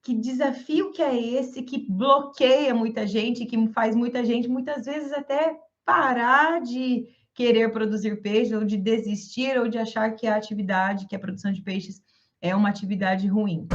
Que desafio que é esse que bloqueia muita gente, que faz muita gente, muitas vezes, até parar de querer produzir peixe, ou de desistir, ou de achar que a atividade, que a produção de peixes é uma atividade ruim.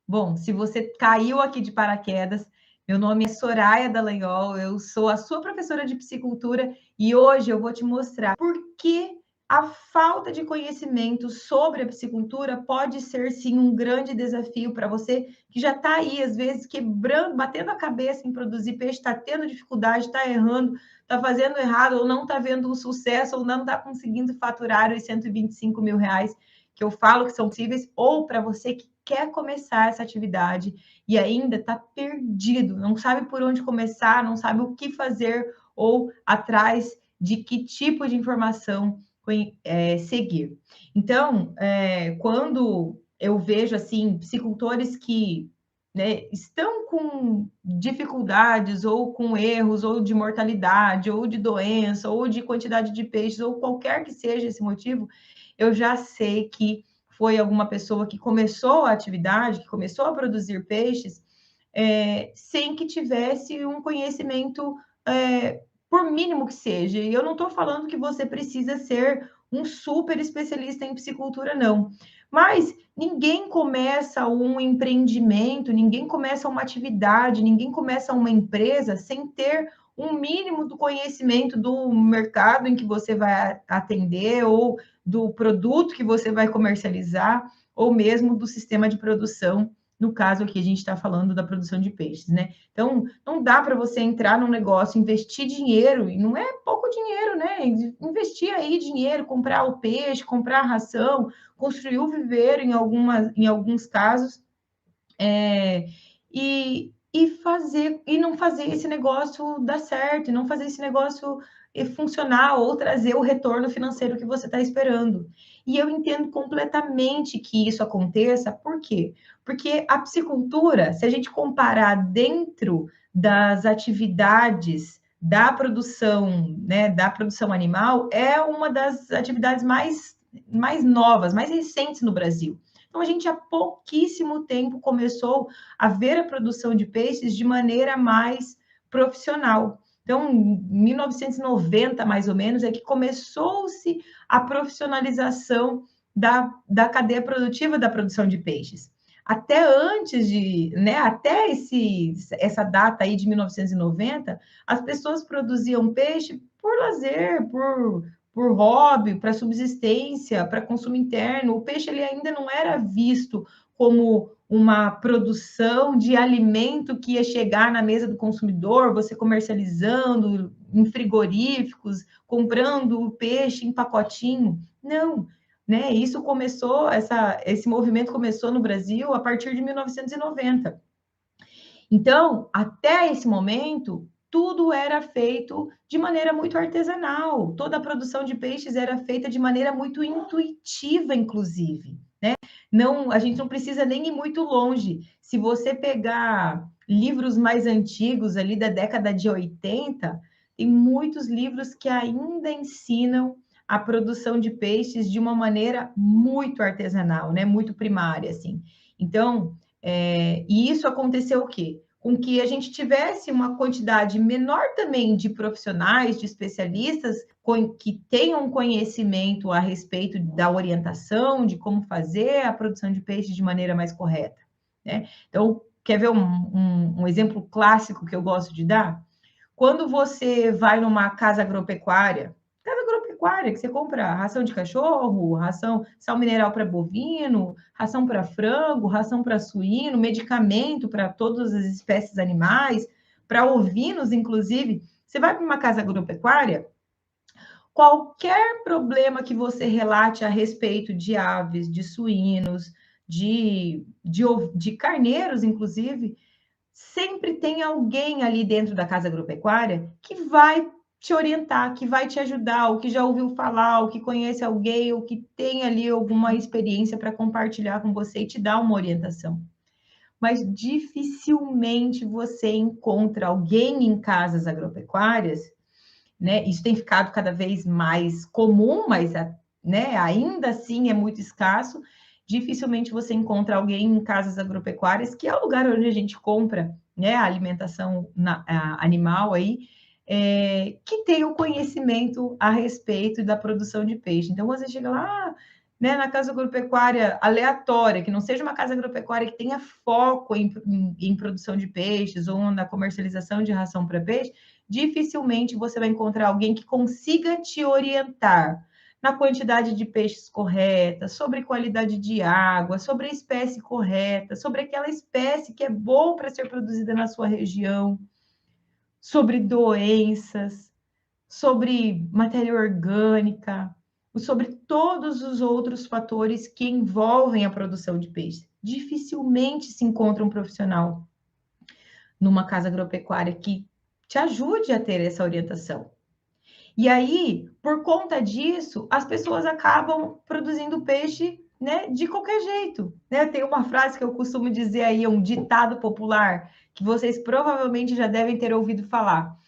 Bom, se você caiu aqui de paraquedas, meu nome é Soraya Dallagnol, eu sou a sua professora de piscicultura e hoje eu vou te mostrar por que a falta de conhecimento sobre a piscicultura pode ser, sim, um grande desafio para você que já está aí, às vezes, quebrando, batendo a cabeça em produzir peixe, está tendo dificuldade, está errando, está fazendo errado, ou não está vendo um sucesso, ou não está conseguindo faturar os 125 mil reais que eu falo que são possíveis, ou para você que quer começar essa atividade e ainda está perdido, não sabe por onde começar, não sabe o que fazer ou atrás de que tipo de informação seguir. Então, quando eu vejo assim piscicultores que, né, estão com dificuldades ou com erros ou de mortalidade ou de doença ou de quantidade de peixes ou qualquer que seja esse motivo, eu já sei que foi alguma pessoa que começou a atividade, que começou a produzir peixes, sem que tivesse um conhecimento, por mínimo que seja. E eu não estou falando que você precisa ser um super especialista em piscicultura, não. Mas ninguém começa um empreendimento, ninguém começa uma atividade, ninguém começa uma empresa sem ter um mínimo do conhecimento do mercado em que você vai atender ou do produto que você vai comercializar, ou mesmo do sistema de produção, no caso aqui a gente está falando da produção de peixes, né? Então, não dá para você entrar num negócio, investir dinheiro, e não é pouco dinheiro, né? Investir aí dinheiro, comprar o peixe, comprar a ração, construir o viveiro em alguns casos, e não fazer esse negócio dar certo, e não fazer esse negócio funcionar ou trazer o retorno financeiro que você está esperando. E eu entendo completamente que isso aconteça, por quê? Porque a piscicultura, se a gente comparar dentro das atividades da produção, né, da produção animal, é uma das atividades mais novas, mais recentes no Brasil. Então, a gente há pouquíssimo tempo começou a ver a produção de peixes de maneira mais profissional. Então, em 1990, mais ou menos, é que começou-se a profissionalização da cadeia produtiva da produção de peixes. Até antes de, né, até essa data aí de 1990, as pessoas produziam peixe por lazer, por hobby, para subsistência, para consumo interno. O peixe ele ainda não era visto como uma produção de alimento que ia chegar na mesa do consumidor, você comercializando em frigoríficos, comprando o peixe em pacotinho. Não, né? Isso começou, esse movimento começou no Brasil a partir de 1990. Então, até esse momento, tudo era feito de maneira muito artesanal. Toda a produção de peixes era feita de maneira muito intuitiva, inclusive, né? Não, a gente não precisa nem ir muito longe. Se você pegar livros mais antigos, ali da década de 80, tem muitos livros que ainda ensinam a produção de peixes de uma maneira muito artesanal, né? Muito primária, assim. Então, e isso aconteceu o quê? Com que a gente tivesse uma quantidade menor também de profissionais, de especialistas que tenham conhecimento a respeito da orientação, de como fazer a produção de peixe de maneira mais correta, né? Então, quer ver um exemplo clássico que eu gosto de dar? Quando você vai numa casa agropecuária, que você compra ração de cachorro, ração sal mineral para bovino, ração para frango, ração para suíno, medicamento para todas as espécies animais, para ovinos, inclusive. Você vai para uma casa agropecuária, qualquer problema que você relate a respeito de aves, de suínos, de carneiros, inclusive, sempre tem alguém ali dentro da casa agropecuária que vai te orientar, que vai te ajudar, ou que já ouviu falar, ou que conhece alguém, ou que tem ali alguma experiência para compartilhar com você e te dar uma orientação. Mas dificilmente você encontra alguém em casas agropecuárias, né? Isso tem ficado cada vez mais comum, mas né, ainda assim é muito escasso. Dificilmente você encontra alguém em casas agropecuárias, que é o lugar onde a gente compra, né, a alimentação animal aí, que tem o conhecimento a respeito da produção de peixe. Então, você chega lá, né, na casa agropecuária aleatória, que não seja uma casa agropecuária que tenha foco em produção de peixes ou na comercialização de ração para peixe, dificilmente você vai encontrar alguém que consiga te orientar na quantidade de peixes correta, sobre qualidade de água, sobre a espécie correta, sobre aquela espécie que é boa para ser produzida na sua região, sobre doenças, sobre matéria orgânica, sobre todos os outros fatores que envolvem a produção de peixe. Dificilmente se encontra um profissional numa casa agropecuária que te ajude a ter essa orientação. E aí, por conta disso, as pessoas acabam produzindo peixe, né, de qualquer jeito, né? Tem uma frase que eu costumo dizer aí, um ditado popular, que vocês provavelmente já devem ter ouvido falar.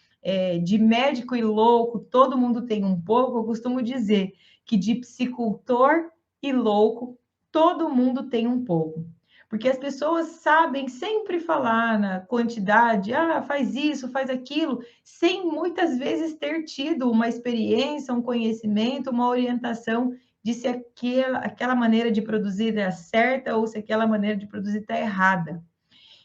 De médico e louco, todo mundo tem um pouco. Eu costumo dizer que de psicultor e louco, todo mundo tem um pouco. Porque as pessoas sabem sempre falar na quantidade, faz isso, faz aquilo, sem muitas vezes ter tido uma experiência, um conhecimento, uma orientação de se aquela maneira de produzir é certa ou se aquela maneira de produzir está errada.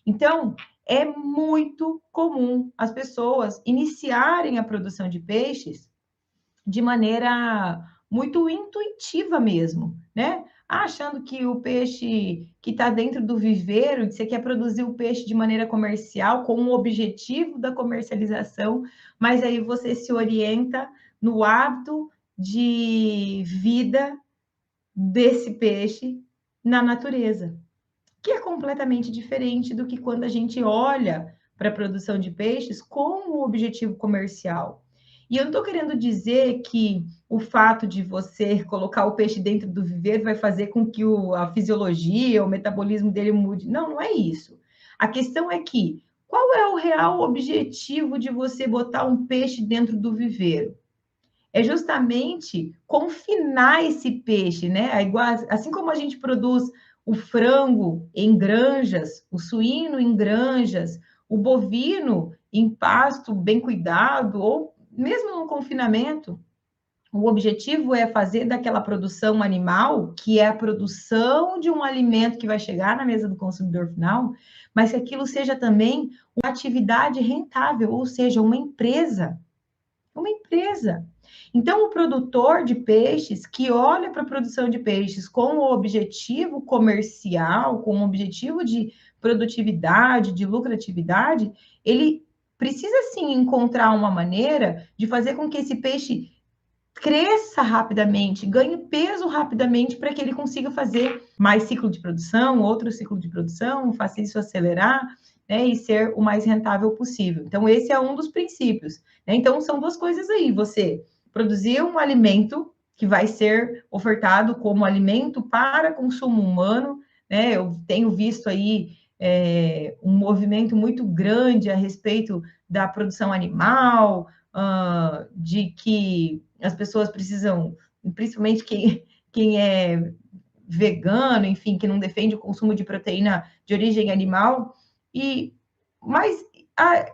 Então, é muito comum as pessoas iniciarem a produção de peixes de maneira muito intuitiva mesmo, né? Achando que o peixe que está dentro do viveiro, que você quer produzir o peixe de maneira comercial, com o objetivo da comercialização, mas aí você se orienta no hábito de vida desse peixe na natureza, que é completamente diferente do que quando a gente olha para a produção de peixes com o objetivo comercial. E eu não estou querendo dizer que o fato de você colocar o peixe dentro do viveiro vai fazer com que a fisiologia, o metabolismo dele mude. Não, não é isso. A questão é que qual é o real objetivo de você botar um peixe dentro do viveiro? É justamente confinar esse peixe, né? Assim como a gente produz o frango em granjas, o suíno em granjas, o bovino em pasto bem cuidado, ou mesmo no confinamento, o objetivo é fazer daquela produção animal, que é a produção de um alimento que vai chegar na mesa do consumidor final, mas que aquilo seja também uma atividade rentável, ou seja, uma empresa. Uma empresa. Então, o produtor de peixes que olha para a produção de peixes com o objetivo comercial, com o objetivo de produtividade, de lucratividade, ele precisa sim encontrar uma maneira de fazer com que esse peixe cresça rapidamente, ganhe peso rapidamente, para que ele consiga fazer mais ciclo de produção, outro ciclo de produção, faça isso acelerar, né, e ser o mais rentável possível. Então, esse é um dos princípios, né? Então, são duas coisas aí: você produzir um alimento que vai ser ofertado como alimento para consumo humano, né? Eu tenho visto aí um movimento muito grande a respeito da produção animal, de que as pessoas precisam, principalmente quem é vegano, enfim, que não defende o consumo de proteína de origem animal, mas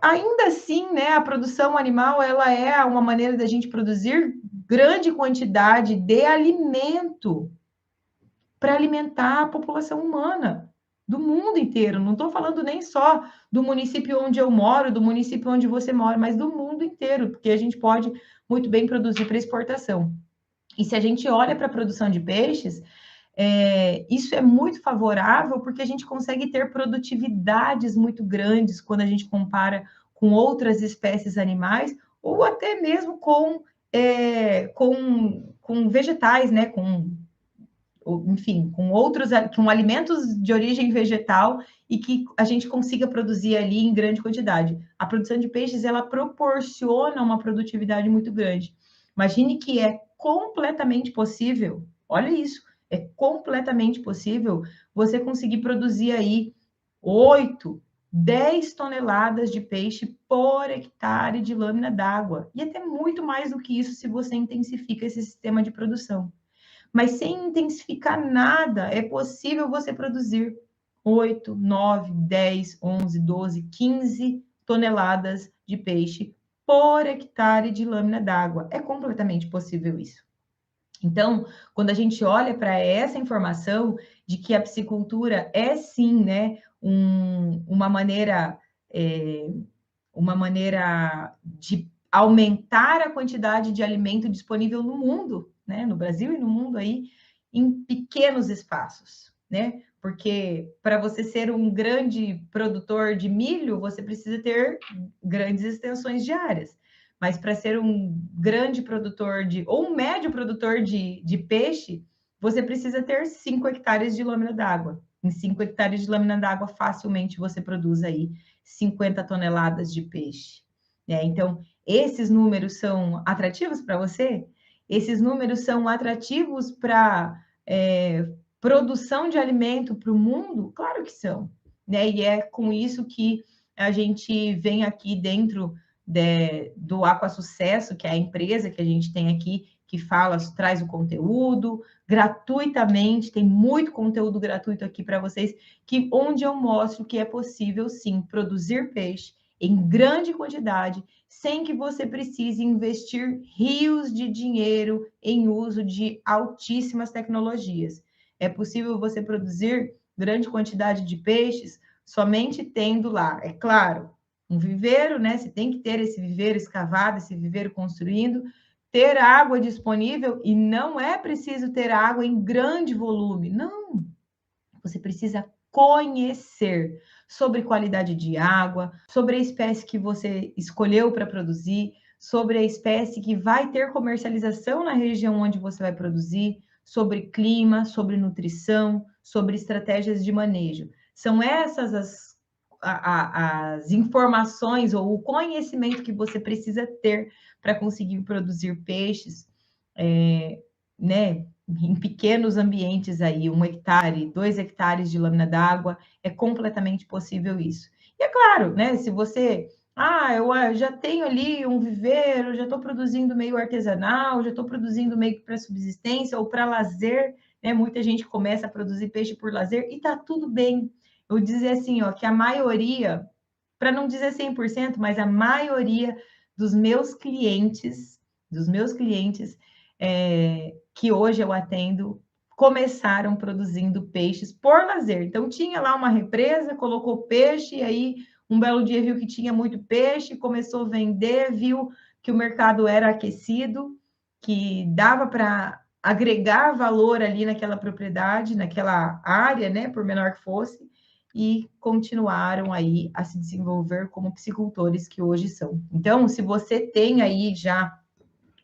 ainda assim, né, a produção animal, ela é uma maneira da gente produzir grande quantidade de alimento para alimentar a população humana do mundo inteiro. Não estou falando nem só do município onde eu moro, do município onde você mora, mas do mundo inteiro, porque a gente pode muito bem produzir para exportação. E se a gente olha para a produção de peixes, isso é muito favorável, porque a gente consegue ter produtividades muito grandes quando a gente compara com outras espécies animais, ou até mesmo com vegetais, né? Enfim, com alimentos de origem vegetal, e que a gente consiga produzir ali em grande quantidade. A produção de peixes, ela proporciona uma produtividade muito grande. Imagine que é completamente possível, olha isso, é completamente possível você conseguir produzir aí 8, 10 toneladas de peixe por hectare de lâmina d'água, e até muito mais do que isso se você intensifica esse sistema de produção. Mas sem intensificar nada, é possível você produzir 8, 9, 10, 11, 12, 15 toneladas de peixe por hectare de lâmina d'água. É completamente possível isso. Então, quando a gente olha para essa informação de que a piscicultura é sim, né, é, uma maneira de aumentar a quantidade de alimento disponível no mundo, né, no Brasil e no mundo aí, em pequenos espaços, né? Porque para você ser um grande produtor de milho, você precisa ter grandes extensões de áreas. Mas para ser um grande produtor ou um médio produtor de peixe, você precisa ter 5 hectares de lâmina d'água. Em 5 hectares de lâmina d'água, facilmente você produz aí 50 toneladas de peixe. Então, esses números são atrativos para você? Esses números são atrativos para produção de alimento para o mundo? Claro que são. E é com isso que a gente vem aqui dentro do Aqua Sucesso, que é a empresa que a gente tem aqui, que traz o conteúdo gratuitamente, tem muito conteúdo gratuito aqui para vocês, onde eu mostro que é possível sim produzir peixe em grande quantidade, sem que você precise investir rios de dinheiro em uso de altíssimas tecnologias. É possível você produzir grande quantidade de peixes somente tendo lá, é claro, um viveiro, né? Você tem que ter esse viveiro escavado, esse viveiro construindo, ter água disponível, e não é preciso ter água em grande volume, não. Você precisa conhecer sobre qualidade de água, sobre a espécie que você escolheu para produzir, sobre a espécie que vai ter comercialização na região onde você vai produzir, sobre clima, sobre nutrição, sobre estratégias de manejo. São essas as informações ou o conhecimento que você precisa ter para conseguir produzir peixes, né, em pequenos ambientes aí, 1 hectare, 2 hectares de lâmina d'água, é completamente possível isso. E é claro, né, se você, eu já tenho ali um viveiro, já estou produzindo meio artesanal, já estou produzindo meio para subsistência ou para lazer, né, muita gente começa a produzir peixe por lazer e está tudo bem. Eu dizer assim, ó, que a maioria, para não dizer 100%, mas a maioria dos meus clientes que hoje eu atendo, começaram produzindo peixes por lazer. Então, tinha lá uma represa, colocou peixe, e aí um belo dia viu que tinha muito peixe, começou a vender, viu que o mercado era aquecido, que dava para agregar valor ali naquela propriedade, naquela área, né, por menor que fosse, e continuaram aí a se desenvolver como piscicultores que hoje são. Então, se você tem aí já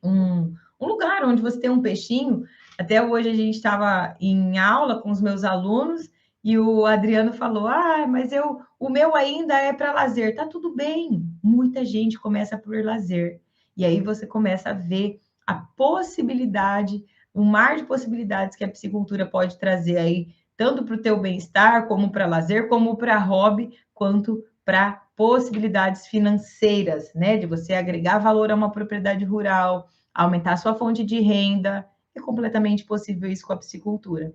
um lugar onde você tem um peixinho. Até hoje a gente estava em aula com os meus alunos e o Adriano falou: mas o meu ainda é para lazer. Tá tudo bem. Muita gente começa por lazer. E aí você começa a ver a possibilidade, o mar de possibilidades que a piscicultura pode trazer aí, tanto para o teu bem-estar, como para lazer, como para hobby, quanto para possibilidades financeiras, né? De você agregar valor a uma propriedade rural, aumentar a sua fonte de renda. É completamente possível isso com a piscicultura.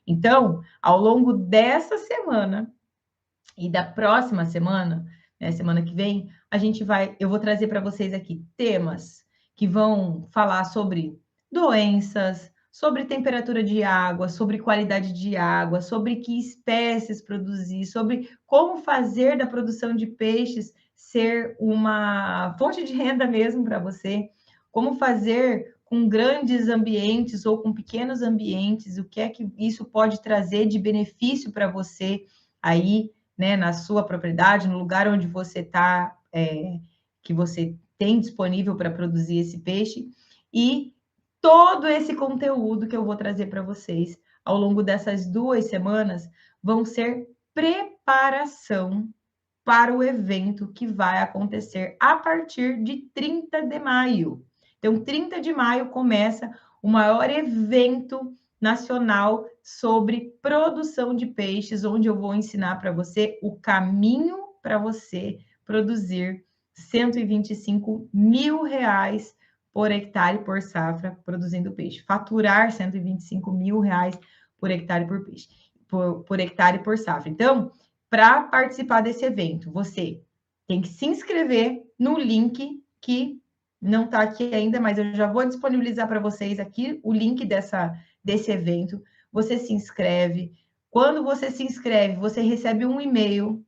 Então, ao longo dessa semana e da próxima semana, né, semana que vem, eu vou trazer para vocês aqui temas que vão falar sobre doenças, sobre temperatura de água, sobre qualidade de água, sobre que espécies produzir, sobre como fazer da produção de peixes ser uma fonte de renda mesmo para você, como fazer com grandes ambientes ou com pequenos ambientes, o que é que isso pode trazer de benefício para você aí, né, na sua propriedade, no lugar onde você está, que você tem disponível para produzir esse peixe, e todo esse conteúdo que eu vou trazer para vocês ao longo dessas 2 semanas vão ser preparação para o evento que vai acontecer a partir de 30 de maio. Então, 30 de maio começa o maior evento nacional sobre produção de peixes, onde eu vou ensinar para você o caminho para você produzir R$ 125 mil por hectare por safra produzindo peixe. Faturar R$125 mil por hectare por peixe, por hectare por safra. Então, para participar desse evento, você tem que se inscrever no link que não está aqui ainda, mas eu já vou disponibilizar para vocês aqui o link desse evento. Você se inscreve. Quando você se inscreve, você recebe um e-mail,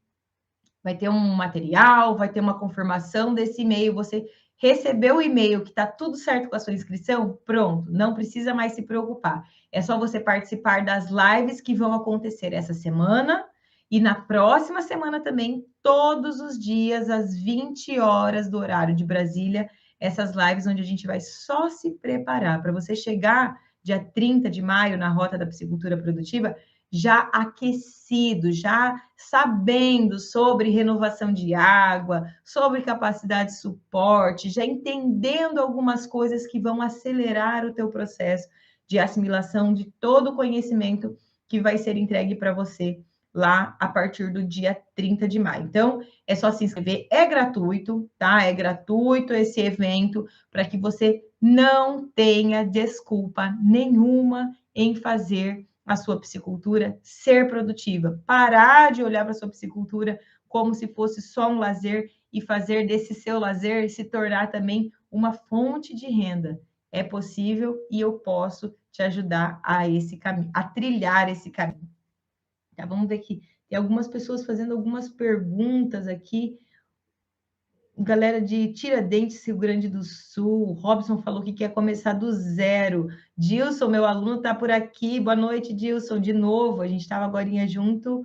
vai ter um material, vai ter uma confirmação desse e-mail. Você recebeu o e-mail que está tudo certo com a sua inscrição? Pronto, não precisa mais se preocupar. É só você participar das lives que vão acontecer essa semana e na próxima semana também, todos os dias, às 20 horas do horário de Brasília, essas lives onde a gente vai só se preparar para você chegar dia 30 de maio na Rota da Piscicultura Produtiva já aquecido, já sabendo sobre renovação de água, sobre capacidade de suporte, já entendendo algumas coisas que vão acelerar o teu processo de assimilação de todo o conhecimento que vai ser entregue para você lá a partir do dia 30 de maio. Então, é só se inscrever, é gratuito, tá? É gratuito esse evento para que você não tenha desculpa nenhuma em fazer a sua piscicultura ser produtiva. Parar de olhar para a sua piscicultura como se fosse só um lazer e fazer desse seu lazer se tornar também uma fonte de renda. É possível e eu posso te ajudar a esse caminho, a trilhar esse caminho. Tá, vamos ver aqui. Tem algumas pessoas fazendo algumas perguntas aqui. Galera de Tiradentes, Rio Grande do Sul. Robson falou que quer começar do zero. Dilson, meu aluno, está por aqui. Boa noite, Dilson, de novo. A gente estava agora junto.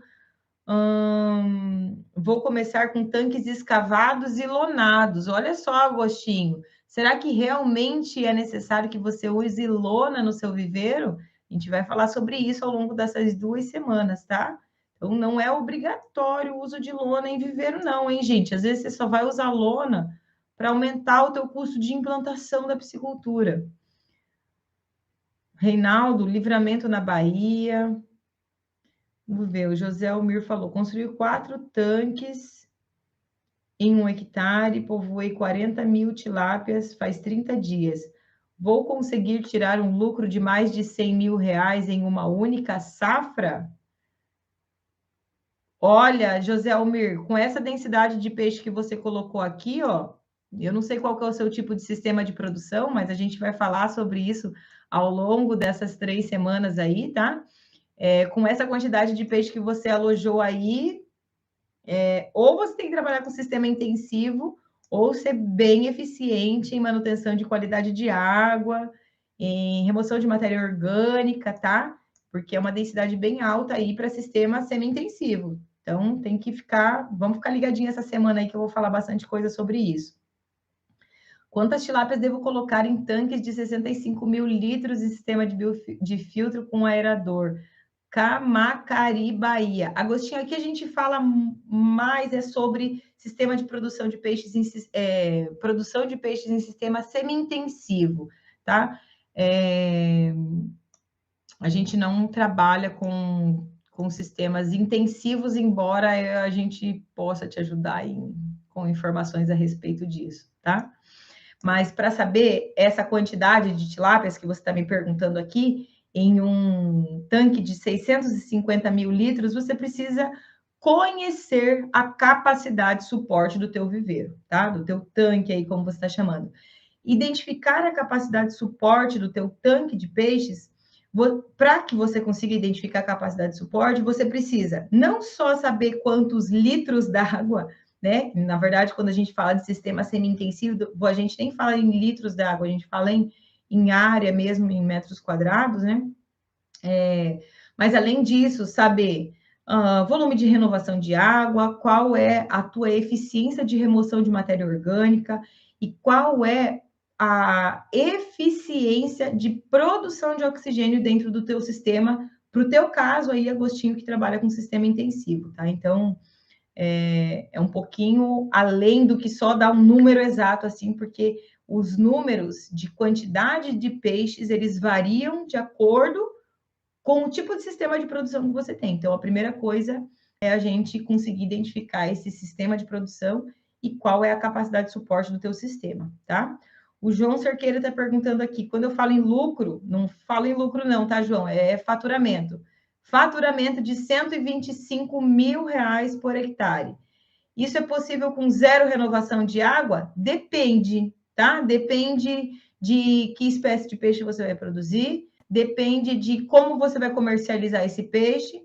Vou começar com tanques escavados e lonados. Olha só, Agostinho. Será que realmente é necessário que você use lona no seu viveiro? A gente vai falar sobre isso ao longo dessas 2 semanas, tá? Então, não é obrigatório o uso de lona em viveiro, não, hein, gente? Às vezes você só vai usar lona para aumentar o teu custo de implantação da piscicultura. Reinaldo, Livramento na Bahia. Vamos ver, o José Almir falou, construiu 4 tanques em 1 hectare, povoei 40 mil tilápias faz 30 dias. Vou conseguir tirar um lucro de mais de 100 mil reais em uma única safra? Olha, José Almir, com essa densidade de peixe que você colocou aqui, ó, eu não sei qual que é o seu tipo de sistema de produção, mas a gente vai falar sobre isso ao longo dessas 3 semanas aí, tá? Com essa quantidade de peixe que você alojou aí, ou você tem que trabalhar com sistema intensivo, ou ser bem eficiente em manutenção de qualidade de água, em remoção de matéria orgânica, tá? Porque é uma densidade bem alta aí para sistema semi-intensivo. Então, tem que vamos ficar ligadinho essa semana aí que eu vou falar bastante coisa sobre isso. Quantas tilápias devo colocar em tanques de 65 mil litros em sistema de filtro com aerador? Camacari, Bahia. Agostinho, aqui a gente fala mais sobre sistema de produção de peixes produção de peixes em sistema semi-intensivo, tá? A gente não trabalha com sistemas intensivos, embora a gente possa te ajudar com informações a respeito disso, tá? Mas para saber essa quantidade de tilápias que você está me perguntando aqui, em um tanque de 650 mil litros, você precisa conhecer a capacidade de suporte do teu viveiro, tá? Do teu tanque aí, como você está chamando. Identificar a capacidade de suporte do teu tanque de peixes, para que você consiga identificar a capacidade de suporte, você precisa não só saber quantos litros d'água, né? Na verdade, quando a gente fala de sistema semi-intensivo, a gente nem fala em litros d'água, a gente fala em área mesmo, em metros quadrados, né? Mas além disso, saber volume de renovação de água, qual é a tua eficiência de remoção de matéria orgânica e qual é a eficiência de produção de oxigênio dentro do teu sistema, para o teu caso aí, Agostinho, que trabalha com sistema intensivo, tá? Então, é um pouquinho além do que só dar um número exato, assim, porque os números de quantidade de peixes, eles variam de acordo com o tipo de sistema de produção que você tem. Então, a primeira coisa é a gente conseguir identificar esse sistema de produção e qual é a capacidade de suporte do teu sistema, tá? O João Cerqueira está perguntando aqui, quando eu falo em lucro, não falo em lucro não, tá, João? É faturamento. Faturamento de R$125 mil por hectare. Isso é possível com zero renovação de água? Depende, tá? Depende de que espécie de peixe você vai produzir, depende de como você vai comercializar esse peixe,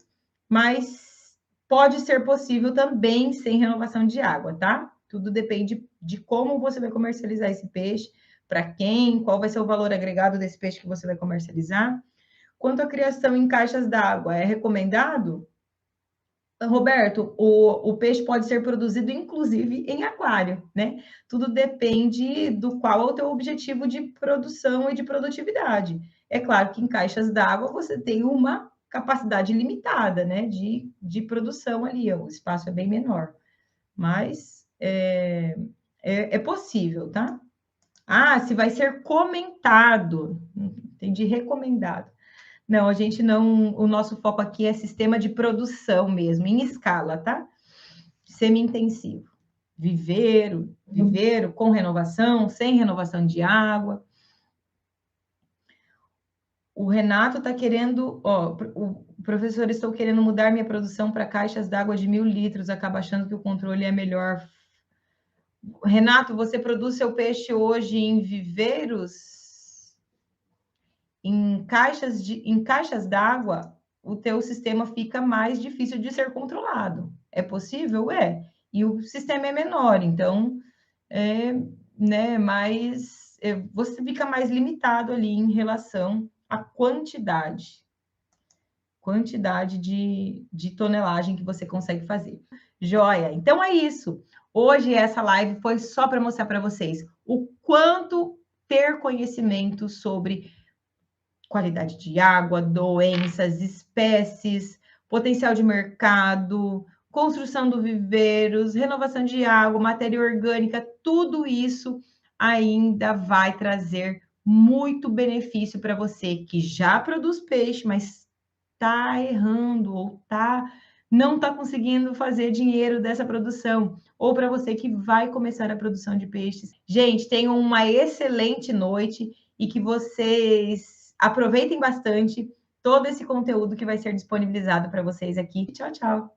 mas pode ser possível também sem renovação de água, tá? Tudo depende de como você vai comercializar esse peixe, para quem, qual vai ser o valor agregado desse peixe que você vai comercializar. Quanto à criação em caixas d'água, é recomendado? Roberto, o peixe pode ser produzido, inclusive, em aquário, né? Tudo depende do qual é o teu objetivo de produção e de produtividade. É claro que em caixas d'água você tem uma capacidade limitada, né? De produção ali, o espaço é bem menor. Mas é possível, tá? Ah, se vai ser comentado. Entendi, recomendado. Não, a gente não. O nosso foco aqui é sistema de produção mesmo, em escala, tá? Semi-intensivo. Viveiro, com renovação, sem renovação de água. O Renato está querendo, ó, o professor estou querendo mudar minha produção para caixas d'água de 1.000 litros, acaba achando que o controle é melhor. Renato, você produz seu peixe hoje em viveiros? Em caixas d'água, o teu sistema fica mais difícil de ser controlado. É possível? É. E o sistema é menor, então, né, você fica mais limitado ali em relação à quantidade de tonelagem que você consegue fazer. Joia! Então é isso. Hoje essa live foi só para mostrar para vocês o quanto ter conhecimento sobre qualidade de água, doenças, espécies, potencial de mercado, construção do viveiros, renovação de água, matéria orgânica, tudo isso ainda vai trazer muito benefício para você que já produz peixe, mas está errando ou não está conseguindo fazer dinheiro dessa produção, ou para você que vai começar a produção de peixes. Gente, tenham uma excelente noite e que vocês aproveitem bastante todo esse conteúdo que vai ser disponibilizado para vocês aqui. Tchau, tchau!